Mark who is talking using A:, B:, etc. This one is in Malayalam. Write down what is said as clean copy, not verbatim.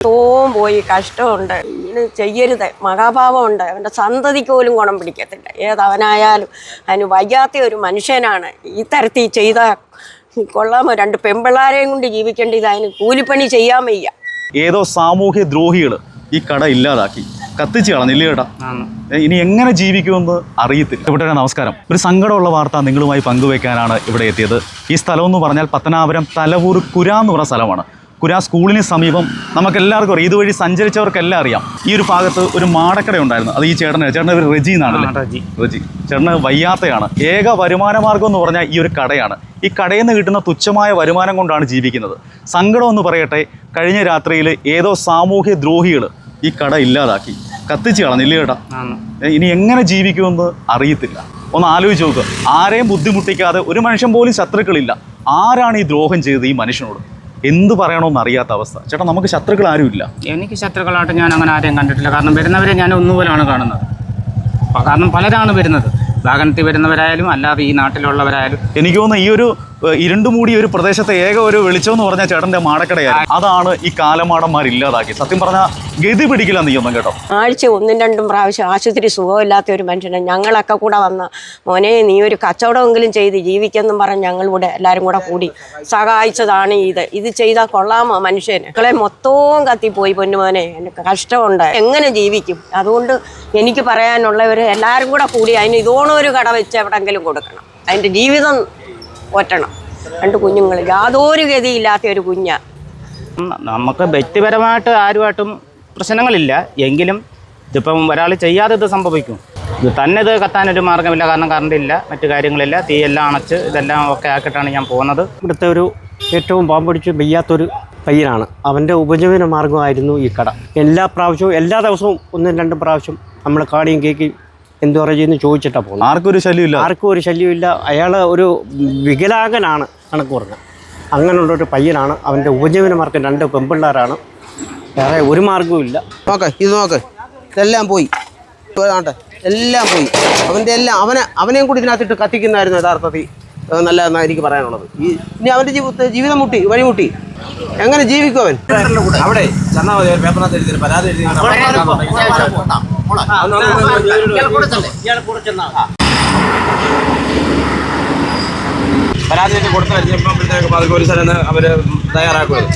A: തോം പോയി കഷ്ടമുണ്ട്. ഇങ്ങനെ ചെയ്യരുത്, മഹാഭാവമുണ്ട്. അവൻ്റെ സന്തതിക്ക് പോലും ഗുണം പിടിക്കത്തില്ല. ഏതവനായാലും അതിന് വയ്യാത്ത ഒരു മനുഷ്യനാണ്. ഈ തരത്തിൽ ചെയ്ത കൊള്ളാമോ? 2 പെമ്പിള്ളാരെയും കൊണ്ട് ജീവിക്കേണ്ടത് അതിന് കൂലിപ്പണി ചെയ്യാൻ വയ്യ.
B: ഏതോ സാമൂഹ്യ ദ്രോഹികൾ ഈ കട ഇല്ലാതാക്കി കത്തിച്ച് കളഞ്ഞില്ലേ ചേട്ടാ? ഇനി എങ്ങനെ ജീവിക്കുമെന്ന് അറിയത്തില്ല. ഇവിടെ നമസ്കാരം. ഒരു സങ്കടമുള്ള വാർത്ത നിങ്ങളുമായി പങ്കുവയ്ക്കാനാണ് ഇവിടെ എത്തിയത്. ഈ സ്ഥലം എന്ന് പറഞ്ഞാൽ പത്തനാപുരം തലവൂർ കുര എന്ന് പറഞ്ഞ സ്ഥലമാണ്. കുര സ്കൂളിന് സമീപം നമുക്കെല്ലാവർക്കും അറിയാം. ഇതുവഴി സഞ്ചരിച്ചവർക്കെല്ലാം അറിയാം. ഈ ഒരു ഭാഗത്ത് ഒരു മാടക്കട ഉണ്ടായിരുന്നു. അത് ഈ ചേട്ടൻ്റെ ഒരു റെജി എന്നാണല്ലേ? റെജി ചേട്ടന് വയ്യാത്തയാണ്. ഏക വരുമാന മാർഗം എന്ന് പറഞ്ഞാൽ ഈ ഒരു കടയാണ്. ഈ കടയിൽ നിന്ന് കിട്ടുന്ന തുച്ഛമായ വരുമാനം കൊണ്ടാണ് ജീവിക്കുന്നത്. സങ്കടം എന്ന് പറയട്ടെ, കഴിഞ്ഞ രാത്രിയിൽ ഏതോ സാമൂഹ്യ ദ്രോഹികൾ ഈ കട ഇല്ലാതാക്കി കത്തിച്ച് കളഞ്ഞില്ലേ ചേട്ടാ? ഇനി എങ്ങനെ ജീവിക്കുമെന്ന് അറിയത്തില്ല. ഒന്ന് ആലോചിച്ച് നോക്കുക. ആരെയും ബുദ്ധിമുട്ടിക്കാതെ, ഒരു മനുഷ്യൻ പോലും ശത്രുക്കളില്ല. ആരാണ് ഈ ദ്രോഹം ചെയ്തത് ഈ മനുഷ്യനോട്? എന്ത് പറയണമെന്ന് അറിയാത്ത അവസ്ഥ. ചേട്ടാ, നമുക്ക് ശത്രുക്കൾ ആരുമില്ല.
C: എനിക്ക് ശത്രുക്കളായിട്ട് ഞാൻ അങ്ങനെ ആരെയും കണ്ടിട്ടില്ല. കാരണം വരുന്നവരെ ഞാൻ ഒന്നുപോലാണ് കാണുന്നത്. കാരണം പലരാണ് വരുന്നത്. വാഹനത്തിൽ വരുന്നവരായാലും അല്ലാതെ ഈ നാട്ടിലുള്ളവരായാലും. എനിക്ക്
B: തോന്നുന്നു ഈ ഒരു ഇരുണ്ടുമൂടിയ ഒരു പ്രദേശത്തെ ഏക ഒരു വെളിച്ചം എന്ന് പറഞ്ഞാൽ ചേട്ടൻ്റെ മാടക്കടയാണ്. അതാണ് ഈ കാലമാടന്മാരില്ലാതാക്കി. സത്യം പറഞ്ഞാൽ ഗതി പിടിക്കില്ല നീയൊന്നും കേട്ടോ.
A: ആഴ്ച 1-2 പ്രാവശ്യം ആശുപത്രി സുഖമില്ലാത്ത ഒരു മനുഷ്യനെ ഞങ്ങളൊക്കെ കൂടെ വന്ന, മോനെ നീ ഒരു കച്ചവടമെങ്കിലും ചെയ്ത് ജീവിക്കെന്നും പറഞ്ഞ് ഞങ്ങളിവിടെ എല്ലാവരും കൂടെ കൂടി സഹായിച്ചതാണ് ഇത് ചെയ്താൽ കൊള്ളാമോ മനുഷ്യന്? മക്കളെ മൊത്തവും കത്തിപ്പോയി. പൊന്നുമോനെ, എനിക്ക് കഷ്ടമുണ്ട്. എങ്ങനെ ജീവിക്കും? അതുകൊണ്ട് എനിക്ക് പറയാനുള്ളവർ എല്ലാവരും കൂടെ കൂടി അതിന് ഇതോണൊരു കട വെച്ച് എവിടെങ്കിലും കൊടുക്കണം. അതിൻ്റെ ജീവിതം ഒറ്റണം. 2 കുഞ്ഞുങ്ങൾ, യാതൊരു ഗതിയില്ലാത്ത ഒരു കുഞ്ഞാണ്.
C: നമുക്ക് വ്യക്തിപരമായിട്ട് ആരുമായിട്ടും പ്രശ്നങ്ങളില്ല. എങ്കിലും ഇതിപ്പം ഒരാൾ ചെയ്യാതെ ഇത് സംഭവിക്കും. ഇത് തന്നെ ഇത് കത്താനൊരു മാർഗ്ഗമില്ല. കാരണം കറണ്ട് ഇല്ല, മറ്റു കാര്യങ്ങളില്ല. തീയെല്ലാം അണച്ച് ഇതെല്ലാം ഒക്കെ ആക്കിയിട്ടാണ് ഞാൻ പോകുന്നത്.
D: ഇവിടുത്തെ ഒരു ഏറ്റവും പാമ്പടിച്ച് വയ്യാത്തൊരു പയ്യനാണ്. അവൻ്റെ ഉപജീവന മാർഗ്ഗമായിരുന്നു ഈ കട. എല്ലാ പ്രാവശ്യവും, എല്ലാ ദിവസവും 1-2 പ്രാവശ്യം നമ്മൾ കാടിയും കേൾക്കുകയും എന്തു പറയുന്നു ചോദിച്ചിട്ടാണ് പോകുന്നത്. ആർക്കും ഒരു ശല്യമില്ല. അയാൾ ഒരു വികലാംഗനാണ് കണക്ക് പറഞ്ഞത്. അങ്ങനെയുള്ളൊരു പയ്യനാണ്. അവൻ്റെ ഉപജീവന മാർഗ്ഗം 2 പെൺപിള്ളേരാണ്. വേറെ ഒരു മാർഗ്ഗവും ഇല്ല.
E: ഇത് നോക്ക്, ഇതെല്ലാം പോയി. എല്ലാം പോയി. അവനെയും കൂടി ഇതിനകത്തിട്ട് കത്തിക്കുന്നതായിരുന്നു യഥാർത്ഥത്തിൽ നല്ലതെന്നാണ് എനിക്ക് പറയാനുള്ളത്. ഇനി അവൻ്റെ ജീവിതം വഴിമുട്ടി. എങ്ങനെ ജീവിക്കും അവൻ?
F: അവിടെ പരാതി കൊടുത്തു കഴിഞ്ഞപ്പോഴത്തേക്ക് പോലീസുകാരെന്ന് അവർ തയ്യാറാക്കുന്നത്.